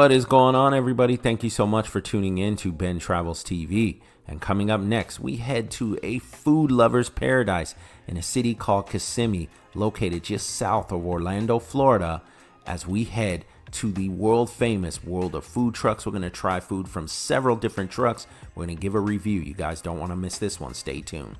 What is going on, everybody? Thank you so much for tuning in to Ben Travels TV. And coming up next, we head to a food lover's paradise in a city called Kissimmee, located just south of Orlando, Florida, as we head to the world famous World of Food Trucks. We're going to try food from several different trucks. We're going to give a review. You guys don't want to miss this one. Stay tuned.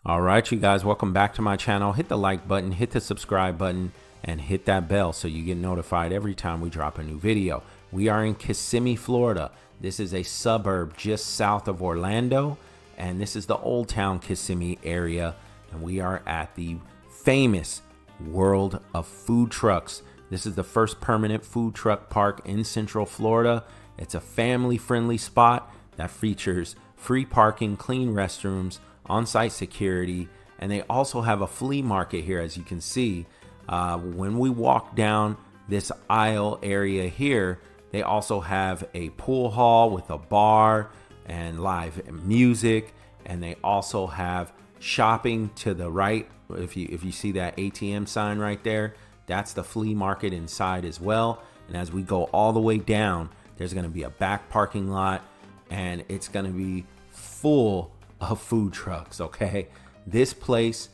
Alright, you guys, welcome back to my channel. Hit the like button, hit the subscribe button, and hit that bell so you get notified every time we drop a new video. We are in Kissimmee, Florida. This is a suburb just south of Orlando, and this is the Old Town Kissimmee area, and we are at the famous World of Food Trucks. This is the first permanent food truck park in Central Florida. It's a family-friendly spot that features free parking, clean restrooms, on-site security, and they also have a flea market here, as you can see. When we walk down this aisle area here, they also have a pool hall with a bar and live music, and they also have shopping to the right. If you see that ATM sign right there, that's the flea market inside as well. And as we go all the way down, there's going to be a back parking lot, and it's going to be full of food trucks. Okay, this place,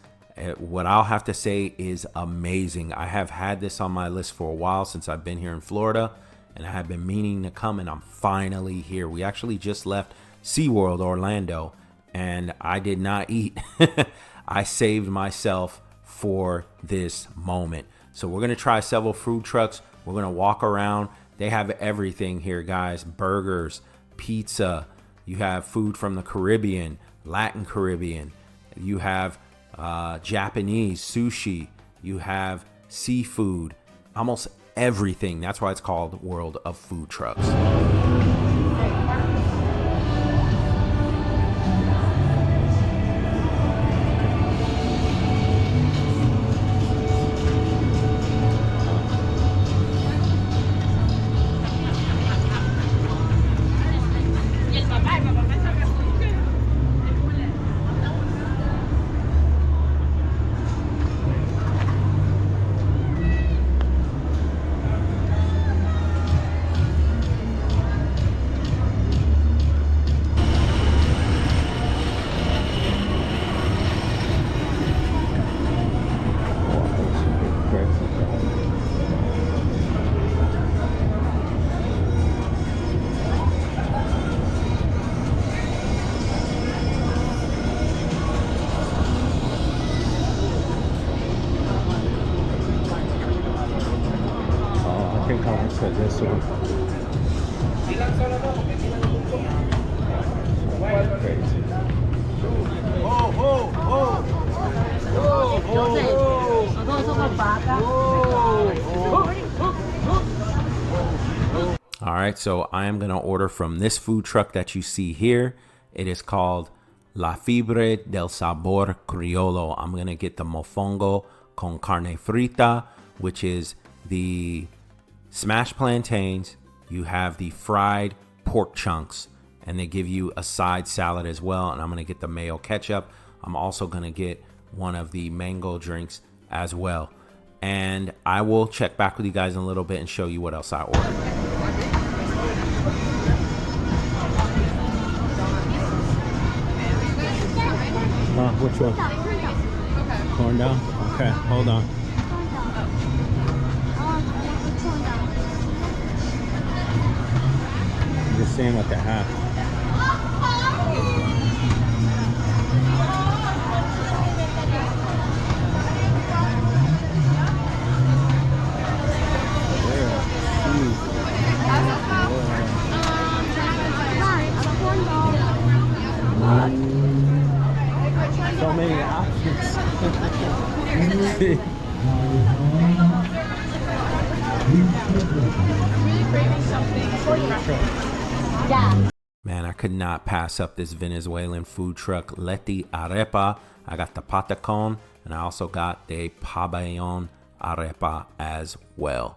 what I'll have to say, is amazing. I have had this on my list for a while since I've been here in Florida, and I have been meaning to come, and I'm finally here. We actually just left SeaWorld Orlando, and I did not eat. I saved myself for this moment. So we're gonna try several food trucks. We're gonna walk around. They have everything here, guys. Burgers, pizza. You have food from the Caribbean, Latin Caribbean. You have Japanese sushi. You have seafood, almost everything. That's why it's called World of Food Trucks. This one. Crazy. All right, so I am gonna order from this food truck that you see here. It is called La Fibre del Sabor Criollo. I'm gonna get the mofongo con carne frita, which is the smashed plantains. You have the fried pork chunks, and they give you a side salad as well. And I'm gonna get the mayo ketchup. I'm also gonna get one of the mango drinks as well. And I will check back with you guys in a little bit and show you what else I ordered. Which one? Corn down? Okay, hold on. just seeing what they have. So many options. Yeah. Man, I could not pass up this Venezuelan food truck, Leti Arepa. I got the patacon, and I also got the pabellon arepa as well.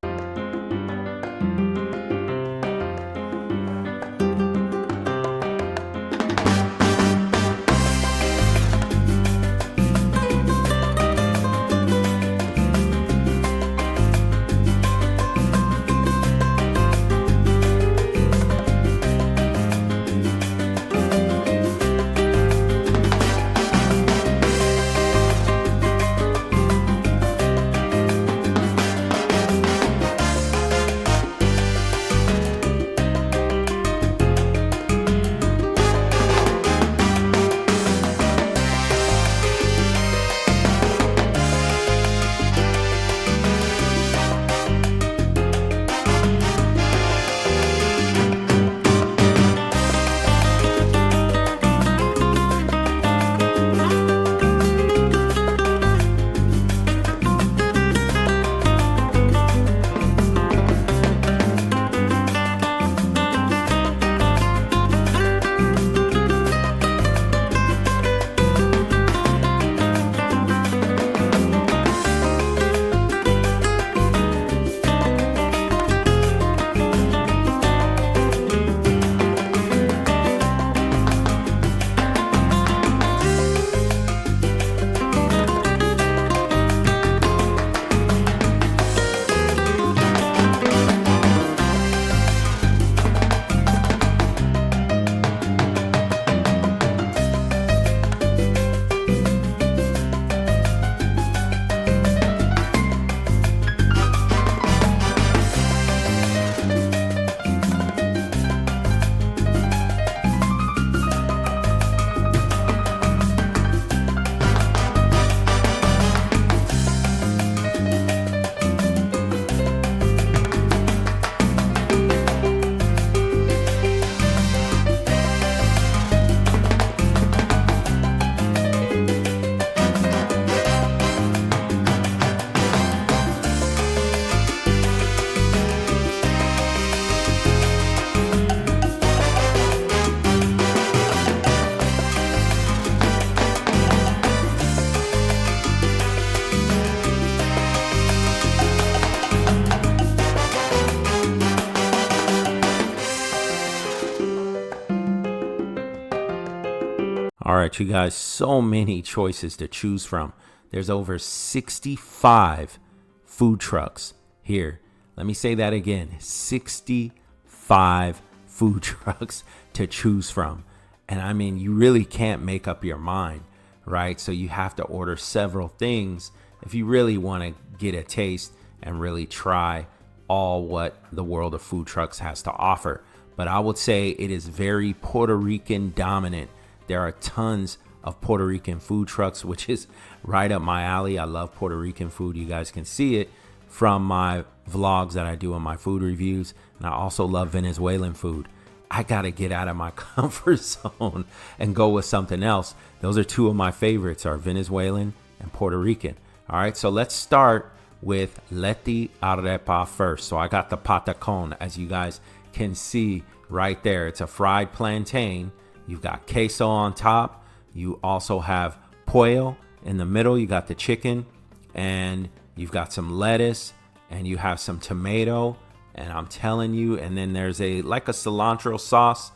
All right, you guys, so many choices to choose from. There's over 65 food trucks here. Let me say that again, 65 food trucks to choose from. And I mean, you really can't make up your mind, right? So you have to order several things if you really want to get a taste and really try all what the world of food trucks has to offer. But I would say it is very Puerto Rican dominant. There are tons of Puerto Rican food trucks, which is right up my alley. I love Puerto Rican food. You guys can see it from my vlogs that I do on my food reviews. And I also love Venezuelan food. I got to get out of my comfort zone and go with something else. Those are two of my favorites, are Venezuelan and Puerto Rican. All right, so let's start with Leti Arepa first. So I got the patacon, as you guys can see right there. It's a fried plantain. You've got queso on top. You also have pollo in the middle. You got the chicken, and you've got some lettuce, and you have some tomato, and I'm telling you, and then there's like a cilantro sauce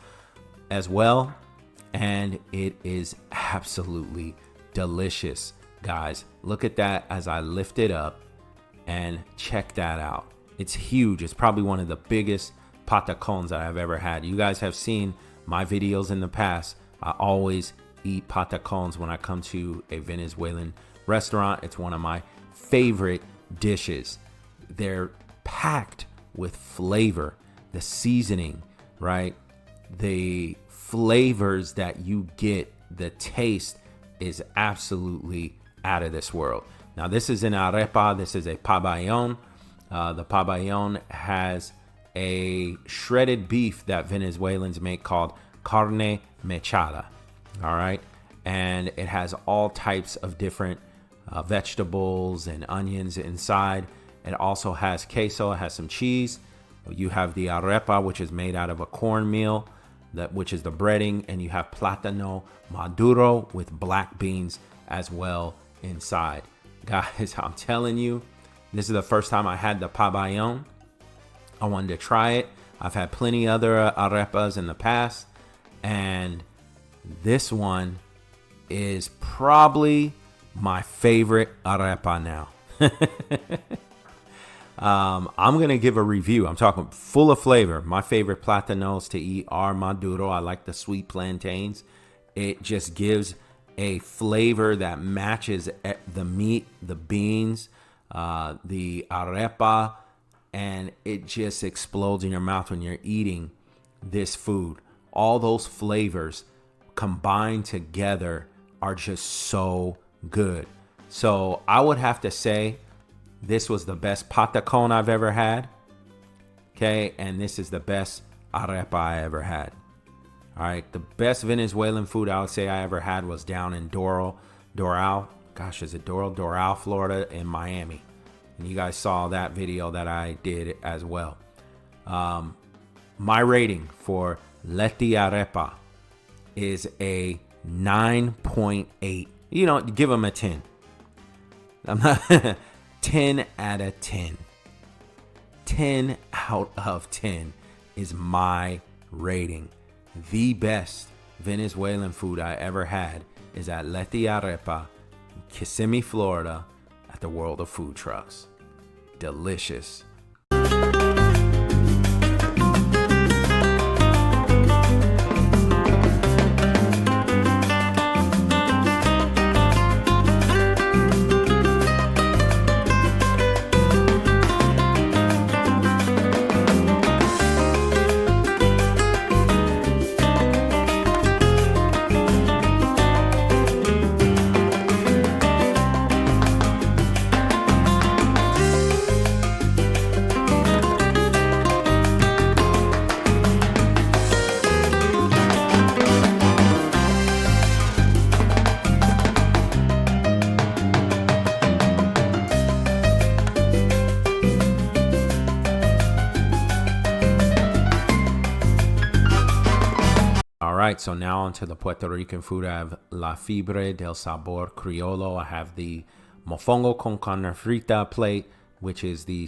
as well, and it is absolutely delicious, guys. Look at that as I lift it up, and check that out. It's huge. It's probably one of the biggest patacons that I've ever had. You guys have seen my videos in the past. I always eat patacons when I come to a Venezuelan restaurant. It's one of my favorite dishes. They're packed with flavor, the seasoning, right? the flavors that you get, the taste is absolutely out of this world. Now, this is an arepa. This is a pabellón. The pabellón has a shredded beef that Venezuelans make called carne mechada. All right. And it has all types of different vegetables and onions inside. It also has queso. It has some cheese. You have the arepa, which is made out of a cornmeal, which is the breading. And you have plátano maduro with black beans as well inside. Guys, I'm telling you, this is the first time I had the pabellón. I wanted to try it. I've had plenty other arepas in the past, and this one is probably my favorite arepa now. I'm going to give a review. I'm talking full of flavor. My favorite plátanos to eat are maduro. I like the sweet plantains. It just gives a flavor that matches the meat, the beans, the arepa, and it just explodes in your mouth when you're eating this food. All those flavors combined together are just so good. So I would have to say this was the best patacón I've ever had. Okay, and this is the best arepa I ever had. All right, the best Venezuelan food I would say I ever had was down in Doral, Florida in Miami. And you guys saw that video that I did as well. My rating for Leti Arepa is a 9.8. You know, give them a 10. I'm not 10 out of 10. 10 out of 10 is my rating. The best Venezuelan food I ever had is at Leti Arepa in Kissimmee, Florida, at the World of Food Trucks. Delicious. All right, so now onto the Puerto Rican food. I have La Fibre del Sabor Criollo. I have the mofongo con carne frita plate, which is the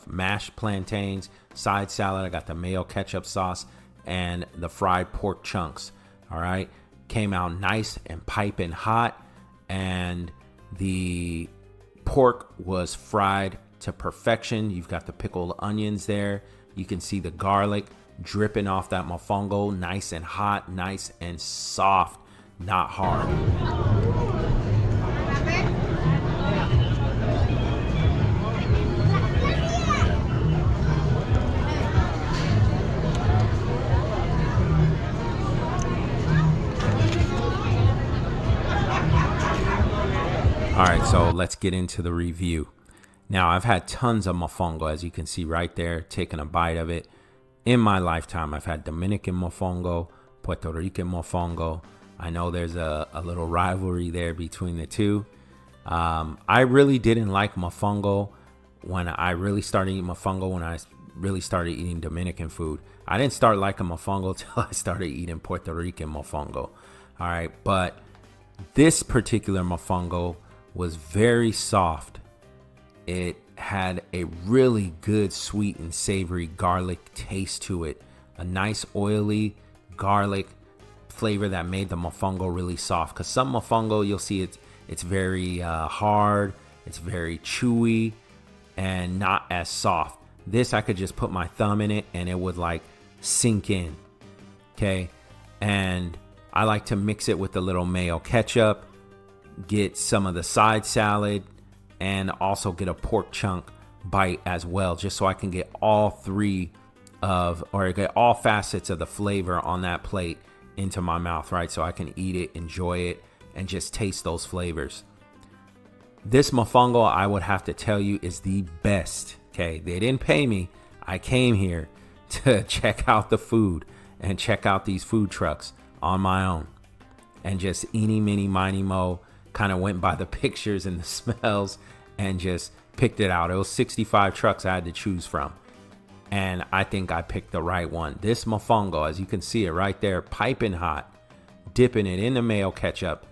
mashed plantains, side salad. I got the mayo ketchup sauce and the fried pork chunks. All right, came out nice and piping hot, and the pork was fried to perfection. You've got the pickled onions there. You can see the garlic dripping off that mofongo, nice and hot, nice and soft, not hard. All right, so let's get into the review. Now, I've had tons of mofongo, as you can see right there, taking a bite of it. In my lifetime, I've had Dominican mofongo, Puerto Rican mofongo. I know there's a little rivalry there between the two. I really didn't like mofongo when I really started eating mofongo, when I really started eating Dominican food. I didn't start liking mofongo till I started eating Puerto Rican mofongo. All right, but this particular mofongo was very soft. It had a really good sweet and savory garlic taste to it. A nice oily garlic flavor that made the mofongo really soft. Because some mofongo, you'll see it's very hard, it's very chewy, and not as soft. This, I could just put my thumb in it and it would like sink in. Okay, and I like to mix it with a little mayo ketchup, get some of the side salad, and also get a pork chunk bite as well, just so I can get all three of, or get all facets of the flavor on that plate into my mouth, right? So I can eat it, enjoy it, and just taste those flavors. This mofongo, I would have to tell you, is the best. Okay, they didn't pay me. I came here to check out the food and check out these food trucks on my own, and just eeny, meeny, miny, mo, kind of went by the pictures and the smells and just picked it out. It was 65 trucks I had to choose from, and I think I picked the right one. This mofongo, as you can see it right there, piping hot, dipping it in the mayo ketchup.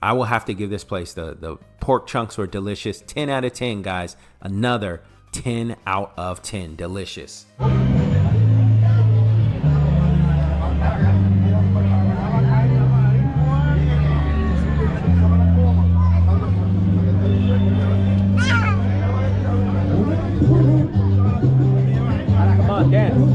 I will have to give this place, the pork chunks were delicious. 10 out of 10, guys. Another 10 out of 10. Delicious. Come on, dance.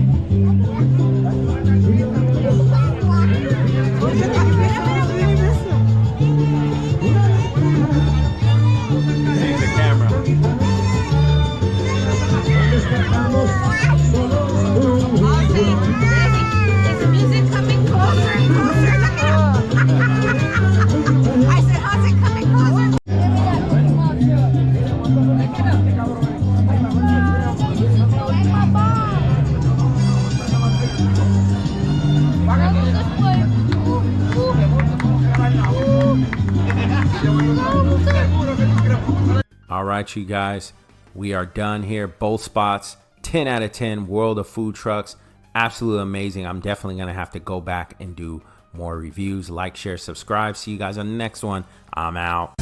All right, you guys, we are done here. Both spots, 10 out of 10. World of Food Trucks, absolutely amazing. I'm definitely gonna have to go back and do more reviews. Like, share, subscribe. See you guys on the next one. I'm out.